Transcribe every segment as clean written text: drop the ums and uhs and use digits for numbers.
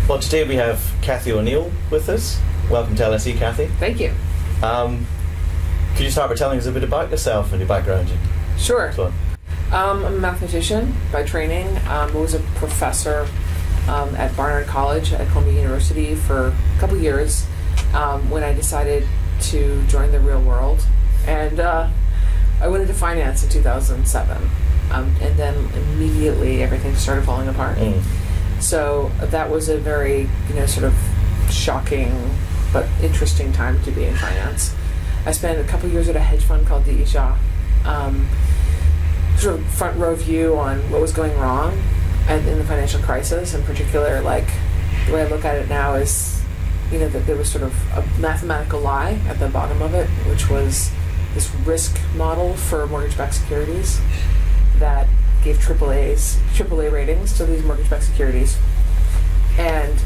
Well, today we have Cathy O'Neil with us. Welcome to LSE, Cathy. Thank you. Could you start by telling us a bit about yourself and your background? Sure. So, I'm a mathematician by training. I was a professor at Barnard College at Columbia University for a couple years when I decided to join the real world. And I went into finance in 2007. And then immediately everything started falling apart. So that was a very, sort of shocking but interesting time to be in finance. I spent a couple years at a hedge fund called D.E. Shaw. Sort of front row view on what was going wrong in the financial crisis. In particular, like the way I look at it now is, that there was sort of a mathematical lie at the bottom of it, which was this risk model for mortgage-backed securities that gave AAA ratings to these mortgage-backed securities. And,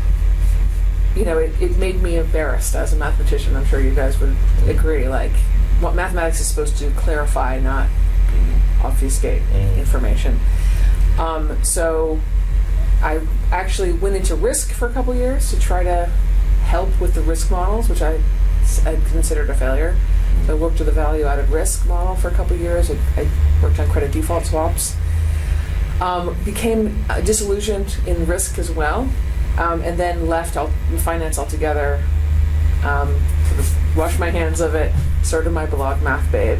it made me embarrassed as a mathematician. I'm sure you guys would agree. Like, what mathematics is supposed to clarify, not obfuscate information. So I actually went into risk for a couple years to try to help with the risk models, which I considered a failure. So I worked with the value-added risk model for a couple years. I worked on credit default swaps. Became disillusioned in risk as well, and then left finance altogether. Sort of washed my hands of it. Started my blog, Math Babe.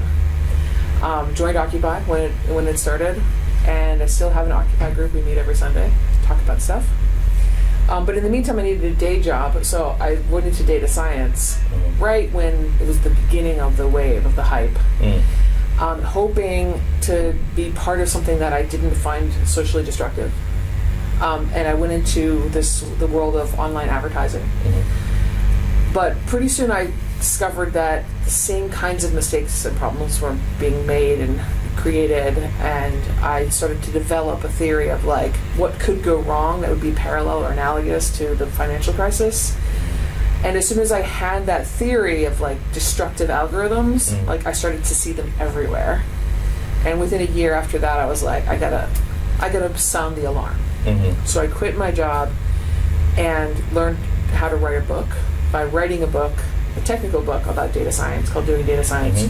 Joined Occupy when it started, and I still have an Occupy group. We meet every Sunday to talk about stuff. But in the meantime, I needed a day job, so I went into data science right when it was the beginning of the wave of the hype, hoping to be part of something that I didn't find socially destructive. And I went into the world of online advertising. But pretty soon I discovered that the same kinds of mistakes and problems were being made and created, and I started to develop a theory of like what could go wrong that would be parallel or analogous to the financial crisis. And as soon as I had that theory of like destructive algorithms, like I started to see them everywhere. And within a year after that, I was like, I gotta sound the alarm. So I quit my job and learned how to write a book by writing a technical book about data science called Doing Data Science,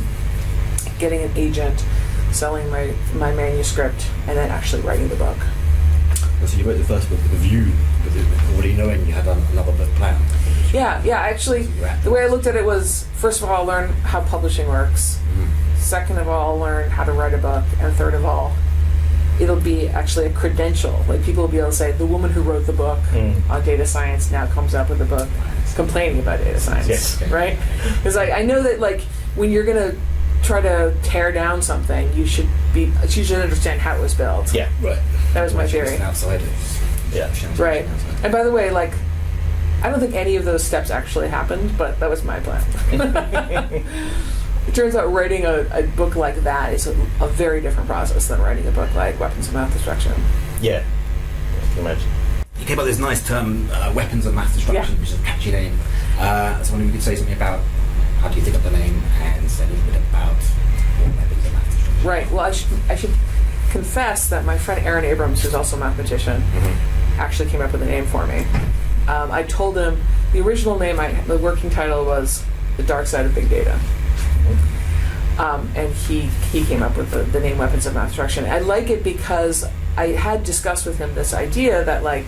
getting an agent, selling my manuscript, and then actually writing the book. So you wrote the first book with a view, already knowing you had another book planned. Yeah, actually, the way I looked at it was, first of all, learn how publishing works. Second of all, learn how to write a book. And third of all, it'll be actually a credential. Like, people will be able to say, the woman who wrote the book on data science now comes up with a book complaining about data science, yes. Right? Because I know that, like, when you're going to try to tear down something, you should understand how it was built. Yeah, right. That was my theory. Yeah, right. And by the way, like, I don't think any of those steps actually happened, but that was my plan. It turns out writing a book like that is a very different process than writing a book like Weapons of Math Destruction. Yeah, I can imagine. You came up with this nice term, Weapons of Math Destruction, which is a catchy name. So I wonder if you could say something about how do you think of the name and say a little bit about what Weapons of Math Destruction. Right. Well, I should confess that my friend Aaron Abrams, who's also a mathematician, actually came up with a name for me. I told him the original name, the working title was The Dark Side of Big Data. And he came up with the name Weapons of Math Destruction. I like it because I had discussed with him this idea that, like,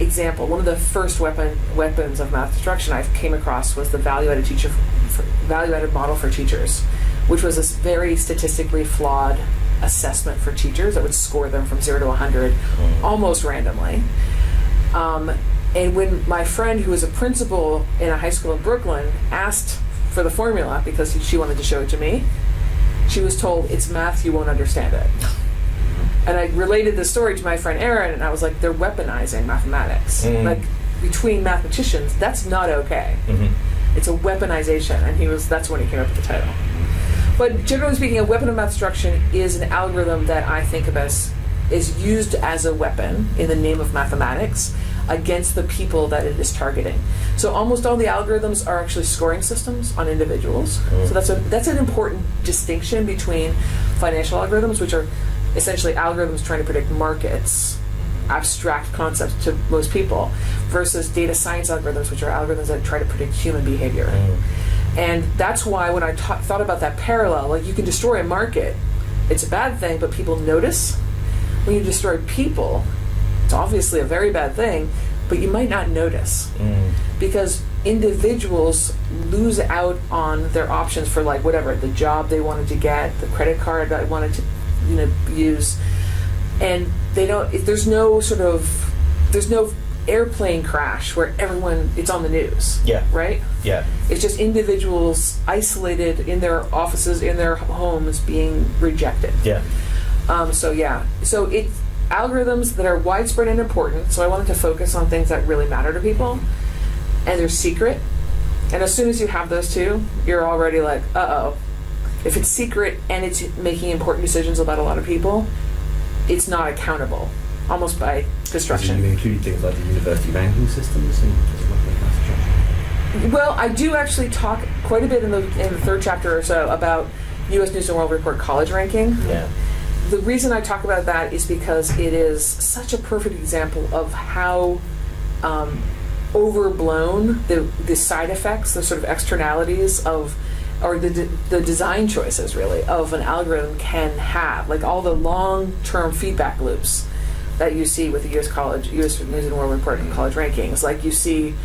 example, one of the first weapons of math destruction I came across was the value-added model for teachers, which was this very statistically flawed assessment for teachers that would score them from 0 to 100 almost randomly. And when my friend, who was a principal in a high school in Brooklyn, asked for the formula because she wanted to show it to me, she was told, it's math, you won't understand it. And I related the story to my friend Aaron, and I was like, they're weaponizing mathematics. Like, between mathematicians, that's not okay. It's a weaponization, and that's when he came up with the title. But generally speaking, a weapon of math destruction is an algorithm that I think of as is used as a weapon in the name of mathematics against the people that it is targeting. So almost all the algorithms are actually scoring systems on individuals. So that's an important distinction between financial algorithms, which are essentially algorithms trying to predict markets, abstract concepts to most people, versus data science algorithms, which are algorithms that try to predict human behavior. And that's why when I thought about that parallel, like you can destroy a market, it's a bad thing, but people notice. When you destroy people, it's obviously a very bad thing, but you might not notice. Because individuals lose out on their options for like whatever, the job they wanted to get, the credit card that I wanted to use, and they don't, there's no airplane crash where it's on the news. Yeah. Right? Yeah. It's just individuals isolated in their offices, in their homes, being rejected. Yeah. So it's algorithms that are widespread and important, so I wanted to focus on things that really matter to people, and they're secret. And as soon as you have those two, you're already like, uh-oh. If it's secret and it's making important decisions about a lot of people, it's not accountable, almost by destruction. So you include things like the university ranking systems and well, I do actually talk quite a bit in the third chapter or so about U.S. News and World Report college ranking. Yeah. The reason I talk about that is because it is such a perfect example of how overblown the side effects, the sort of externalities of, or the design choices really of an algorithm can have, like all the long-term feedback loops that you see with the U.S. News and World Report and college rankings. Like you see,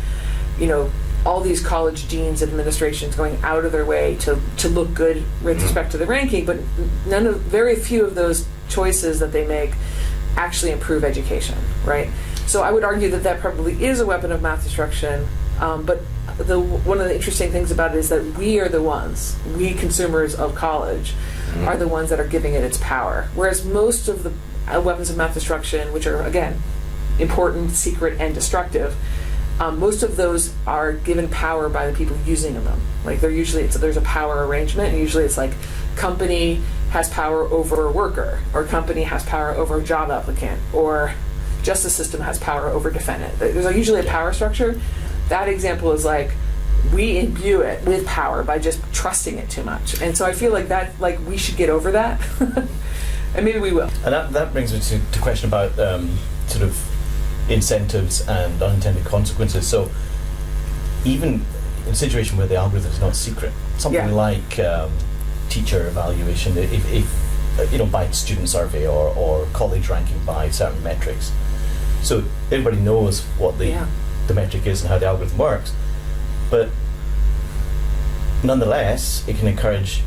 all these college deans, administrations going out of their way to look good with respect to the ranking, but very few of those choices that they make actually improve education, right? So I would argue that probably is a weapon of math destruction, but one of the interesting things about it is that we consumers of college, are the ones that are giving it its power. Whereas most of the weapons of math destruction, which are, again, important, secret, and destructive, most of those are given power by the people using them. Like there's a power arrangement, and usually it's like company has power over a worker, or company has power over a job applicant, or justice system has power over defendant. There's usually a power structure. That example is like, we imbue it with power by just trusting it too much. And so I feel like that, like we should get over that. And maybe we will. And that brings me to question about sort of incentives and unintended consequences. So even in a situation where the algorithm is not secret, something like teacher evaluation, if by student survey or college ranking by certain metrics, so everybody knows what the metric is and how the algorithm works, but nonetheless it can encourage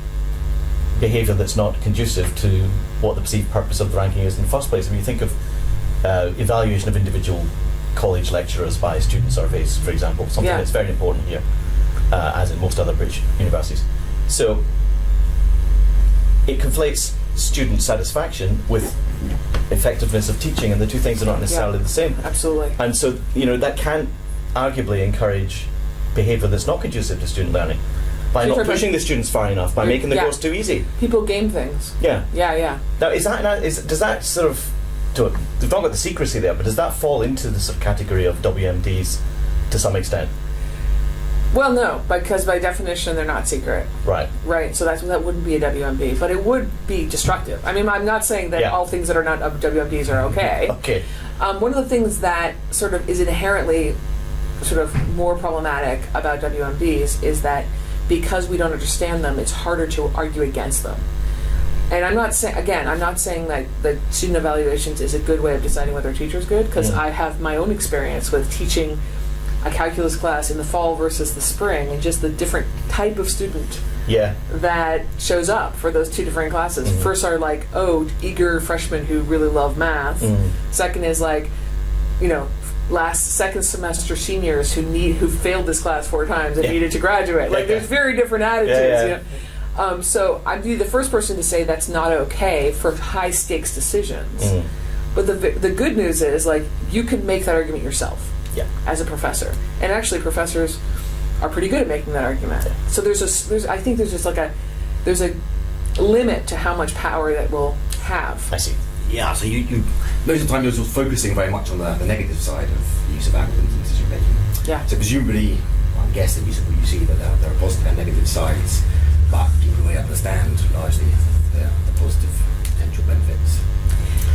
behaviour that's not conducive to what the perceived purpose of the ranking is in the first place. I mean, you think of evaluation of individual college lecturers by student surveys, for example, something that's very important here, as in most other British universities. So it conflates student satisfaction with effectiveness of teaching, and the two things are not necessarily the same. Absolutely. And so, that can arguably encourage behaviour that's not conducive to student learning by not pushing the students far enough, by making the course too easy. People game things. Yeah. Now, does that sort of, we've not got the secrecy there, but does that fall into the sort of category of WMDs to some extent? Well, no, because by definition they're not secret. Right. So that wouldn't be a WMD, but it would be destructive. I mean, I'm not saying that all things that are not WMDs are okay. Okay. One of the things that sort of is inherently sort of more problematic about WMDs is that because we don't understand them, it's harder to argue against them. And I'm not saying that student evaluations is a good way of deciding whether a teacher is good, because I have my own experience with teaching a calculus class in the fall versus the spring, and just the different type of student that shows up for those two different classes. First are like, eager freshmen who really love math. Second is like, second semester seniors who failed this class 4 times and needed to graduate. Like there's very different attitudes. So I'd be the first person to say that's not okay for high stakes decisions. But the good news is, like, you can make that argument yourself as a professor, and actually professors are pretty good at making that argument. So I think there's just like there's a limit to how much power that will have. I see. Yeah, so you most of the time you're focusing very much on the negative side of the use of algorithms in decision making. Yeah. So presumably, I'm guessing you see that there are positive and negative sides, but people really understand largely the positive potential benefits.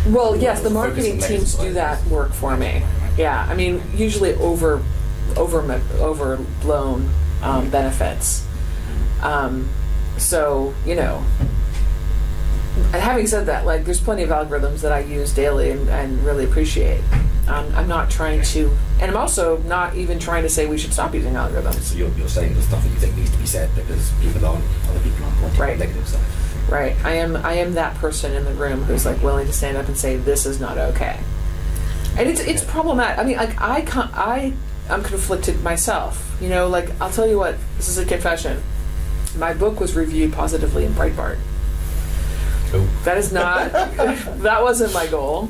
Well, yes, the Focus on marketing negative teams do side. that work for me. Yeah, I mean, usually overblown benefits. So, you know, and having said that, like, there's plenty of algorithms that I use daily and really appreciate. I'm not trying to, and I'm also not even trying to say we should stop using algorithms. So you're saying the stuff that you think needs to be said because other people aren't pointing Right. at the negative side. Right. I am that person in the room who's like willing to stand up and say this is not okay. And it's problematic. I mean, like I'm conflicted myself. You know, like I'll tell you what. This is a confession. My book was reviewed positively in Breitbart. Cool. That is not. That wasn't my goal.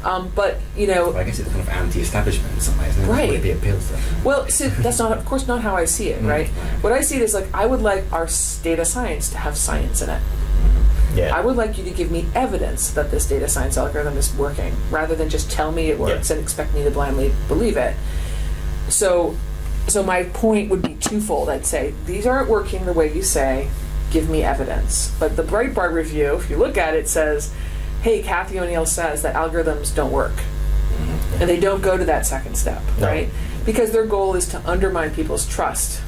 But you know. I guess it's kind of anti-establishment in some ways. Isn't it? Right. Would it be appeals to that? Well, see, that's not, of course, not how I see it. Right. What I see it is like I would like our data science to have science in it. Yeah. I would like you to give me evidence that this data science algorithm is working, rather than just tell me it works and expect me to blindly believe it. So my point would be twofold. I'd say, these aren't working the way you say, give me evidence. But the Breitbart review, if you look at it, says, hey, Cathy O'Neil says that algorithms don't work. And they don't go to that second step, right? Because their goal is to undermine people's trust.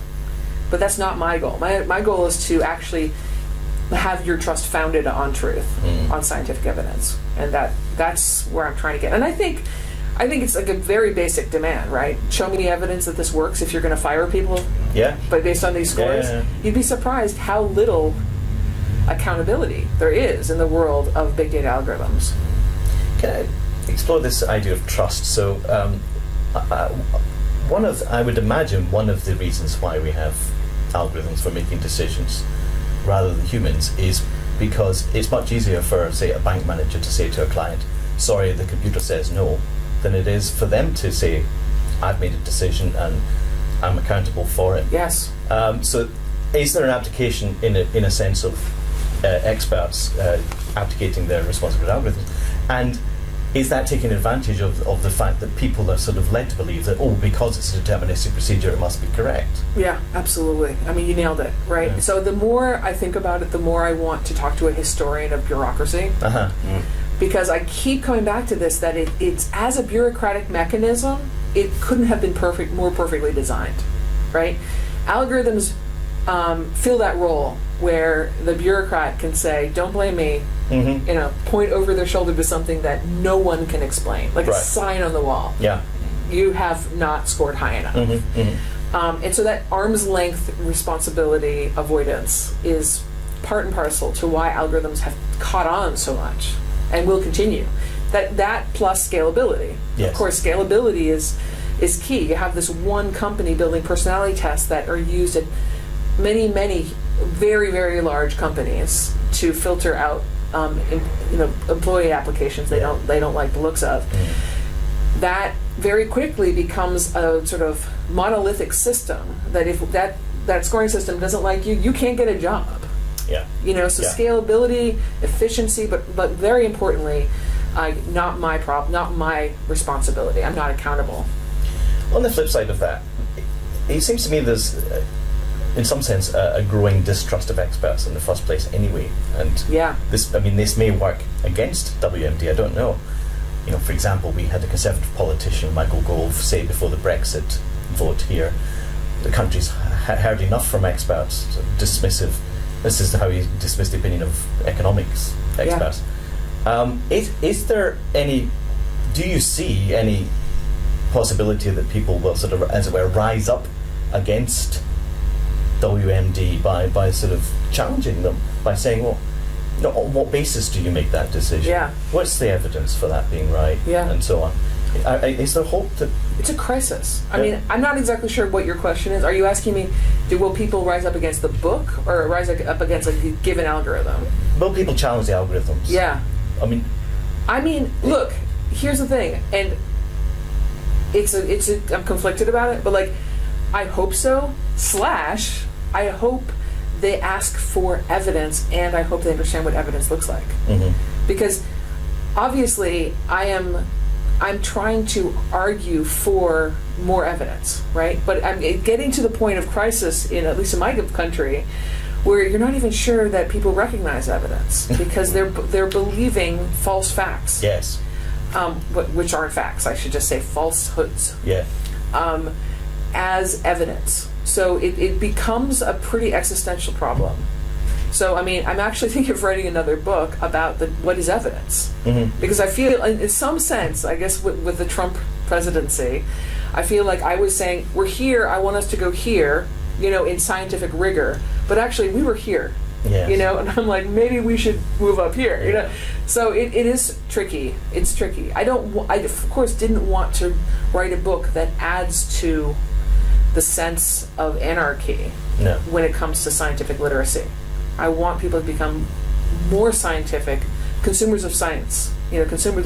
But that's not my goal. My goal is to actually have your trust founded on truth, on scientific evidence, and that's where I'm trying to get. And I think it's like a very basic demand, right? Show me evidence that this works if you're going to fire people. Yeah. But based on these scores, you'd be surprised how little accountability there is in the world of big data algorithms. Can I explore this idea of trust? So, I would imagine one of the reasons why we have algorithms for making decisions rather than humans is because it's much easier for, say, a bank manager to say to a client, sorry, the computer says no, than it is for them to say, I've made a decision and I'm accountable for it. Yes. So is there an application in a sense of experts abdicating their responsibility for algorithms? And is that taking advantage of the fact that people are sort of led to believe that, because it's a deterministic procedure, it must be correct? Yeah, absolutely. I mean, you nailed it, right? Yeah. So the more I think about it, the more I want to talk to a historian of bureaucracy. Because I keep coming back to this, that it's as a bureaucratic mechanism, it couldn't have been more perfectly designed, right? Algorithms fill that role where the bureaucrat can say, don't blame me, point over their shoulder to something that no one can explain, like a sign on the wall. Yeah. You have not scored high enough. And so that arm's length responsibility avoidance is part and parcel to why algorithms have caught on so much and will continue. That plus scalability. Yes. Of course, scalability is key. You have this one company building personality tests that are used at many, many very, very large companies to filter out employee applications they don't like the looks of. That very quickly becomes a sort of monolithic system that if that scoring system doesn't like you, you can't get a job. Yeah. So scalability, efficiency, but very importantly, not my responsibility. I'm not accountable. On the flip side of that, it seems to me there's, in some sense, a growing distrust of experts in the first place anyway. And this may work against WMD, I don't know. For example, we had a Conservative politician, Michael Gove, say before the Brexit vote here, the country's heard enough from experts, dismissive. This is how he dismissed the opinion of economics experts. Is there any, do you see any possibility that people will sort of, as it were, rise up against WMD by sort of challenging them, by saying, well, on what basis do you make that decision? Yeah. What's the evidence for that being right? Yeah. And so on. Is there hope that... It's a crisis. I mean, I'm not exactly sure what your question is. Are you asking me, will people rise up against the book or rise up against a given algorithm? Will people challenge the algorithms? Yeah. I mean, look, here's the thing, and I'm conflicted about it, but I hope so, / I hope they ask for evidence, and I hope they understand what evidence looks like. Because obviously I'm trying to argue for more evidence, right? But I'm getting to the point of crisis, at least in my country, where you're not even sure that people recognize evidence because they're believing false facts. Yes. Which aren't facts. I should just say falsehoods. Yeah. As evidence. So it becomes a pretty existential problem. So, I mean, I'm actually thinking of writing another book about what is evidence. Mm-hmm. Because I feel, in some sense, I guess with the Trump presidency, I feel like I was saying, we're here, I want us to go here, in scientific rigor. But actually, we were here. Yes. And I'm like, maybe we should move up here, So it is tricky. It's tricky. I of course didn't want to write a book that adds to the sense of anarchy when it comes to scientific literacy. I want people to become more scientific, consumers of science. Consumers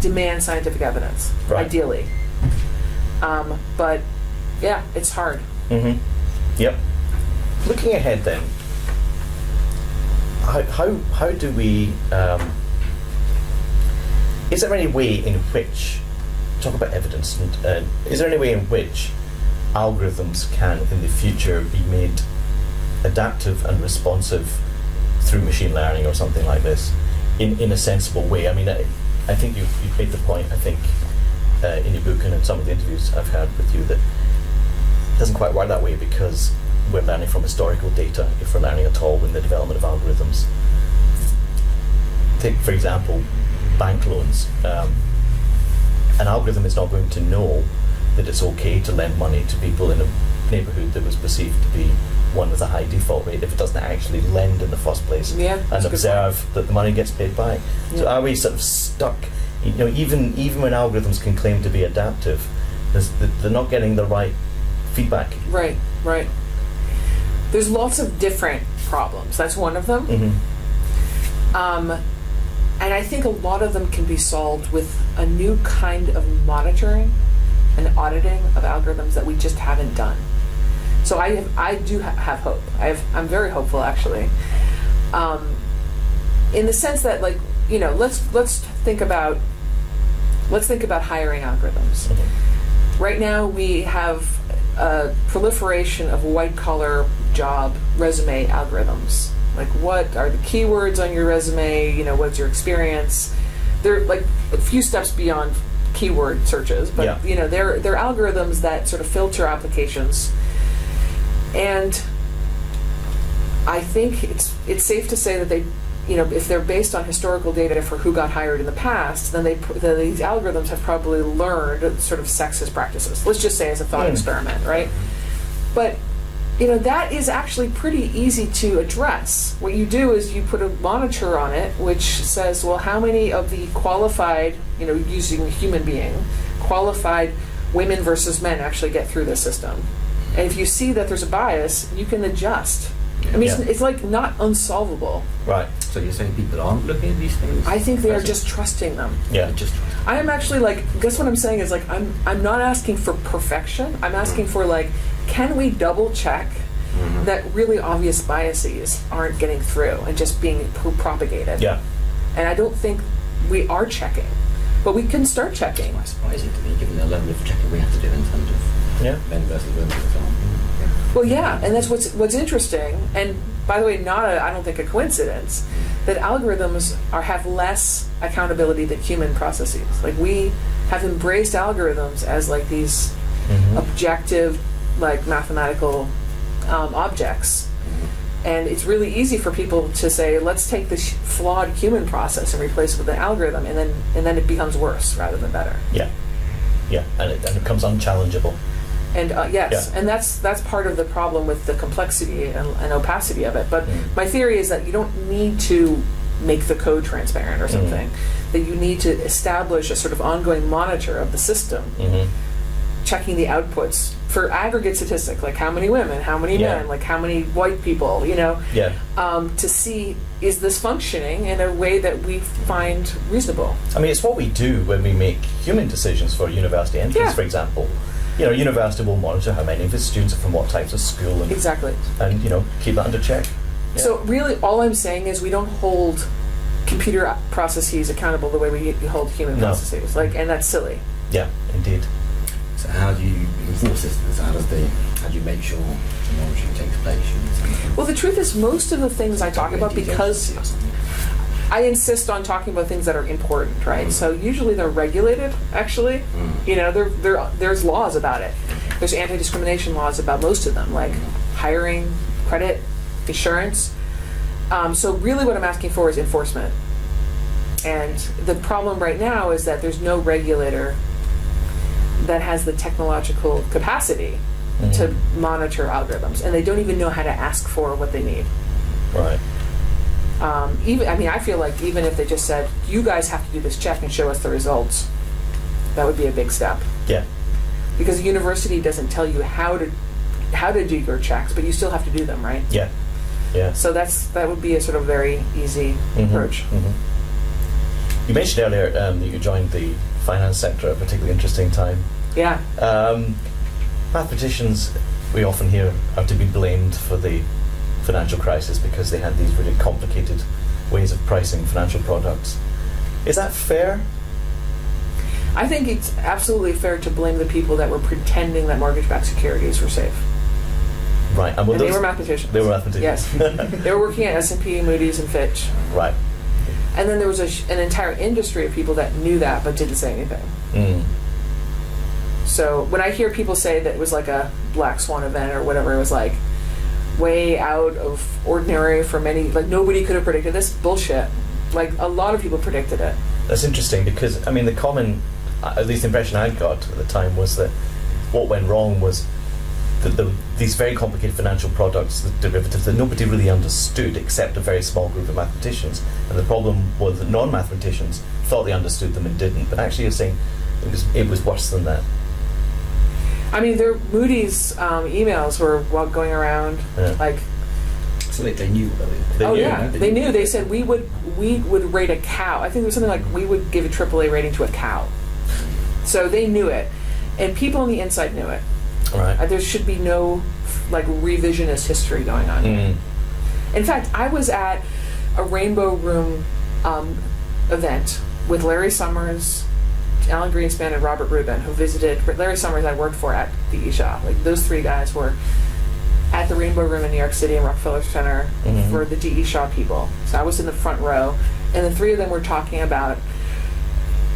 demand scientific evidence, ideally. But yeah, it's hard. Mm-hmm. Yep. Looking ahead then, how do we, is there any way in which, talk about evidence, and is there any way in which algorithms can in the future be made adaptive and responsive through machine learning or something like this in a sensible way? I mean, I think you've made the point, I think, in your book and in some of the interviews I've had with you, that it doesn't quite work that way because we're learning from historical data, if we're learning at all in the development of algorithms. Take, for example, bank loans. An algorithm is not going to know that it's okay to lend money to people in a neighbourhood that was perceived to be one with a high default rate if it doesn't actually lend in the first place and observe that the money gets paid back. Yeah. So are we sort of stuck? Even when algorithms can claim to be adaptive, they're not getting the right feedback. Right. There's lots of different problems. That's one of them. Mm-hmm. And I think a lot of them can be solved with a new kind of monitoring and auditing of algorithms that we just haven't done. So I do have hope. I'm very hopeful, actually, in the sense that, let's think about hiring algorithms. Mm-hmm. Right now, we have a proliferation of white-collar job resume algorithms. Like, what are the keywords on your resume? What's your experience? They're like a few steps beyond keyword searches, but they're algorithms that sort of filter applications. And I think it's safe to say that they, if they're based on historical data for who got hired in the past, then these algorithms have probably learned sort of sexist practices. Let's just say as a thought experiment, right? But that is actually pretty easy to address. What you do is you put a monitor on it which says, well, how many of the qualified, using a human being, qualified women versus men actually get through the system? And if you see that there's a bias, you can adjust. I mean, it's like not unsolvable. Right. So you're saying people aren't looking at these things? I think they are just trusting them. Yeah. I am actually guess what I'm saying is I'm not asking for perfection. I'm asking for can we double check that really obvious biases aren't getting through and just being propagated? Yeah. And I don't think we are checking, but we can start checking. It's quite surprising to me, given the level of checking we have to do in terms of men versus women and so on. Well, yeah, and that's what's interesting. And by the way, I don't think a coincidence that algorithms have less accountability than human processes. We have embraced algorithms as these objective, mathematical objects. And it's really easy for people to say, let's take this flawed human process and replace it with an algorithm, and then it becomes worse rather than better. Yeah, and it becomes unchallengeable. And and that's part of the problem with the complexity and opacity of it. But my theory is that you don't need to make the code transparent or something. That you need to establish a sort of ongoing monitor of the system, checking the outputs for aggregate statistics, like how many women, how many men, how many white people, to see, is this functioning in a way that we find reasonable? I mean, it's what we do when we make human decisions for university entrance, for example. University will monitor how many of its students are from what types of school, and exactly, and keep that under check. Yeah. So really, all I'm saying is we don't hold computer processes accountable the way we hold human processes, and that's silly. Yeah, indeed. So how do you enforce this? So how do you make sure the monitoring takes place? Well, the truth is, most of the things I talk about, because I insist on talking about things that are important, right? So usually they're regulated, actually. You know, there's laws about it. There's anti-discrimination laws about most of them, like hiring, credit, insurance. So really what I'm asking for is enforcement. And the problem right now is that there's no regulator that has the technological capacity to monitor algorithms, and they don't even know how to ask for what they need. Right. I feel like even if they just said, you guys have to do this check and show us the results, that would be a big step. Yeah. Because the university doesn't tell you how to do your checks, but you still have to do them, right? Yeah. Yeah. So that would be a sort of very easy approach. You mentioned earlier that you joined the finance sector at a particularly interesting time. Yeah. Mathematicians, we often hear, are to be blamed for the financial crisis because they had these really complicated ways of pricing financial products. Is that fair? I think it's absolutely fair to blame the people that were pretending that mortgage-backed securities were safe. Right. And they were mathematicians. They were mathematicians. Yes. They were working at S&P, Moody's, and Fitch. Right. And then there was an entire industry of people that knew that but didn't say anything. So when I hear people say that it was like a black swan event or whatever, it was like way out of ordinary for many, like nobody could have predicted this, bullshit. Like a lot of people predicted it. That's interesting because, I mean, the common, at least the impression I got at the time was that what went wrong was that these very complicated financial products, the derivatives, that nobody really understood except a very small group of mathematicians. And the problem was that non-mathematicians thought they understood them and didn't. But actually, you're saying it was worse than that. I mean, Moody's emails were going around like. So they knew. They knew. They said we would rate a cow. I think it was something like we would give a AAA rating to a cow. So they knew it, and people on the inside knew it. Right. There should be no like revisionist history going on. In fact, I was at a Rainbow Room event with Larry Summers, Alan Greenspan, and Robert Rubin, who visited. Larry Summers I worked for at the Shaw. Like those three guys were at the Rainbow Room in New York City and Rockefeller Center for the D.E. Shaw people. So I was in the front row, and the three of them were talking about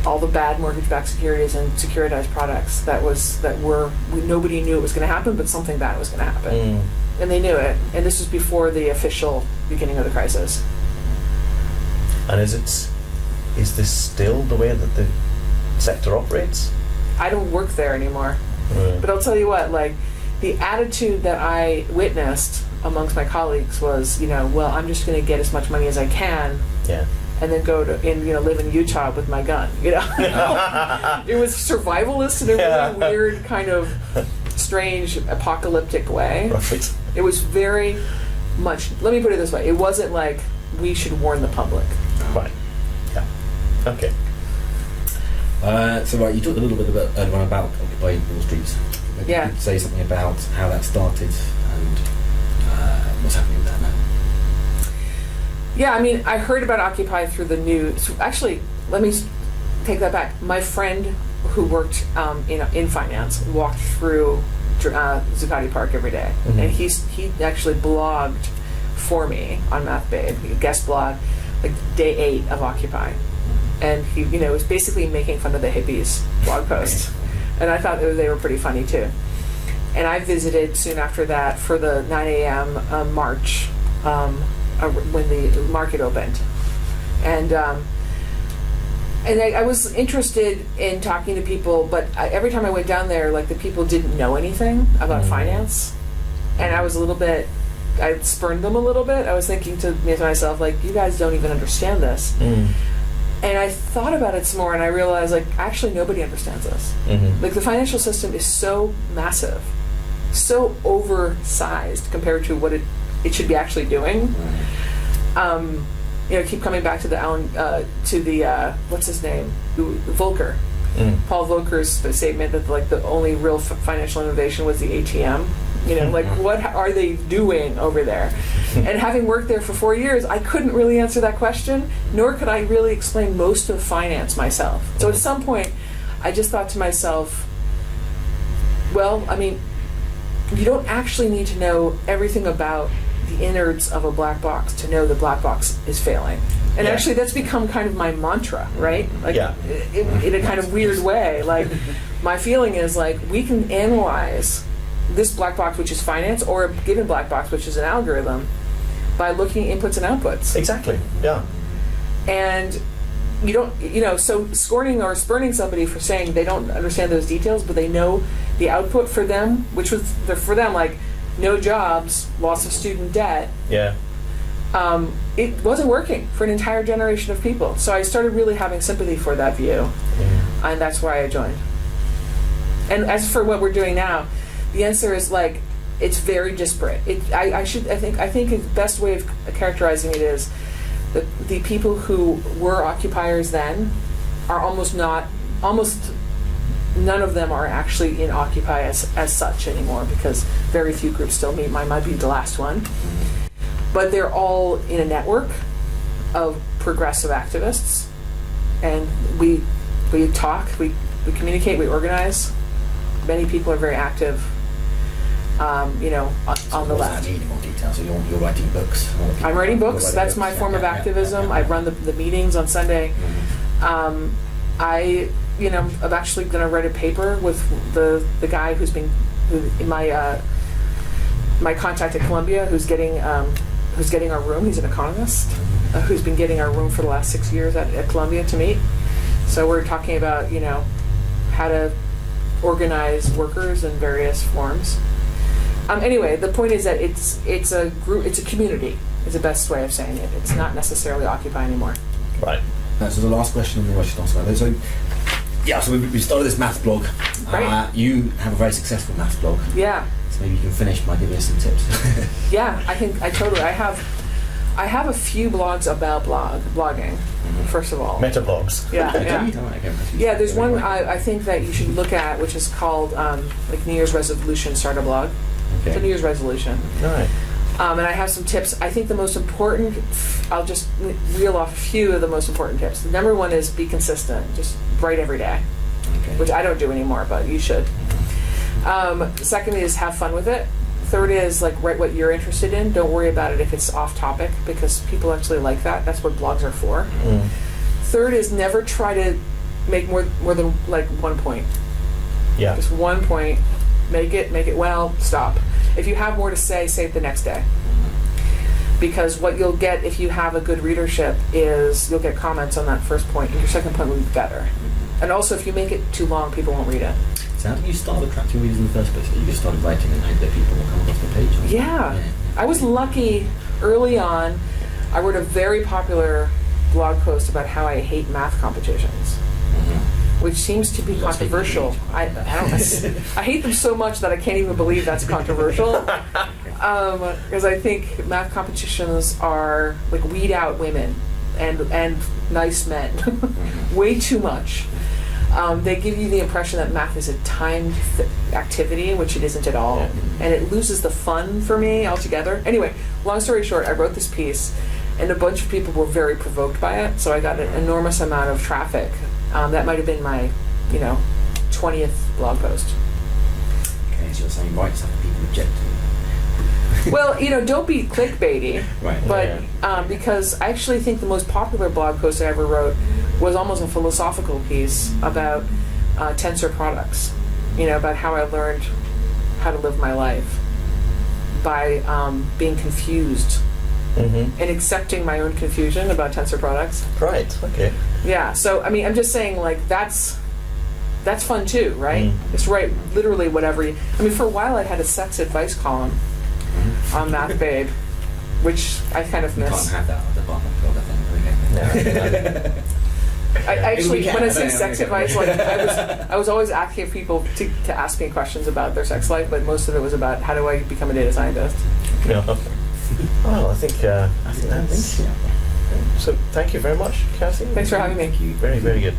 all the bad mortgage-backed securities and securitized products nobody knew it was going to happen, but something bad was going to happen, and they knew it. And this was before the official beginning of the crisis. And is this still the way that the sector operates? I don't work there anymore, but I'll tell you what, like the attitude that I witnessed amongst my colleagues was, well, I'm just going to get as much money as I can. Yeah. And then live in Utah with my gun. It was survivalist in a really weird kind of strange apocalyptic way. Right. It was very much. Let me put it this way: it wasn't like we should warn the public. Right. Yeah. Okay. So you talked a little bit about Occupy Wall Street. Maybe you could say something about how that started and what's happening there now. Yeah, I mean, I heard about Occupy through the news. Actually, let me take that back. My friend who worked in finance walked through Zuccotti Park every day, and he actually blogged for me on MathBabe, a guest blog, like day 8 of Occupy, and he was basically making fun of the hippies blog post, and I thought they were pretty funny too. And I visited soon after that for the 9 a.m. March. When the market opened, and I was interested in talking to people, but every time I went down there, like the people didn't know anything about finance, and I was I spurned them a little bit. I was thinking to myself, like, you guys don't even understand this. And I thought about it some more, and I realized, like, actually nobody understands this. Like the financial system is so massive, so oversized compared to what it should be actually doing. Keep coming back to what's his name, Volcker. Paul Volcker's statement that like the only real financial innovation was the ATM. Like what are they doing over there? And having worked there for 4 years, I couldn't really answer that question, nor could I really explain most of finance myself. So at some point, I just thought to myself, Well, I mean, you don't actually need to know everything about the innards of a black box to know the black box is failing. And Yeah. actually, that's become kind of my mantra, right? Like, Yeah. in a kind of weird way. Like, my feeling is like, we can analyze this black box, which is finance, or a given black box, which is an algorithm, by looking at inputs and outputs. Exactly. Yeah. And you don't, so scorning or spurning somebody for saying they don't understand those details, but they know the output for them, which was for them like no jobs, loss of student debt. Yeah. It wasn't working for an entire generation of people. So I started really having sympathy for that view, and that's why I joined. And as for what we're doing now, the answer is like it's very disparate. I think the best way of characterizing it is that the people who were occupiers then are almost none of them are actually in Occupy as such anymore, because very few groups still meet. Mine might be the last one. But they're all in a network of progressive activists, and we talk, we communicate, we organize. Many people are very active, on the left. I need more detail. So you're writing books. I'm writing books. That's my form of activism. I run the meetings on Sunday. I'm actually going to write a paper with the guy who's my contact at Columbia, who's getting our room. He's an economist who's been getting our room for the last 6 years at Columbia to meet. So we're talking about how to organize workers in various forms. Anyway, the point is that it's a group, it's a community. Is the best way of saying it. It's not necessarily Occupy anymore. Right. So the last question on the Washington Oscar. So we started this maths blog. Right. You have a very successful maths blog. Yeah. So maybe you can finish by giving us some tips. Yeah, I have a few blogs about blogging. First of all. Meta blogs. Yeah. Yeah, there's one I think that you should look at, which is called New Year's resolution, start a blog. Okay. It's a New Year's resolution. All right. And I have some tips. I think the most important, I'll just reel off a few of the most important tips. The number one is be consistent. Just write every day, which I don't do anymore, but you should. Second is have fun with it. Third is write what you're interested in. Don't worry about it if it's off topic, because people actually like that. That's what blogs are for. Third is never try to make more than 1 point. Yeah. Just 1 point. Make it well, stop. If you have more to say it the next day. Because what you'll get if you have a good readership is you'll get comments on that first point, and your second point will be better. And also, if you make it too long, people won't read it. So how did you start attracting readers in the first place? You just started writing and hoped that people will come across the page? Yeah. I was lucky early on. I wrote a very popular blog post about how I hate math competitions. Which seems to be controversial. I hate them so much that I can't even believe that's controversial. Because I think math competitions are weed out women and nice men way too much. They give you the impression that math is a timed activity, which it isn't at all, and it loses the fun for me altogether. Anyway, long story short, I wrote this piece, and a bunch of people were very provoked by it. So I got an enormous amount of traffic. That might have been my, 20th blog post. Okay, so you're saying write stuff that people object to. Well, don't be clickbaity. Right. But because I actually think the most popular blog post I ever wrote was almost a philosophical piece about tensor products. About how I learned how to live my life by being confused. And accepting my own confusion about tensor products. Right. Okay. Yeah. So I'm just saying that's fun too, right? Just write literally whatever. For a while I had a sex advice column on Math Babe, which I kind of miss. You can't have that at the bottom of the thing. I actually, when I say I sex don't know. advice, I was always asking people to ask me questions about their sex life, but most of it was about how do I become a data scientist. Yeah. Well, I think that's. So thank you very much, Cathy. Thanks for having me. Very, very good.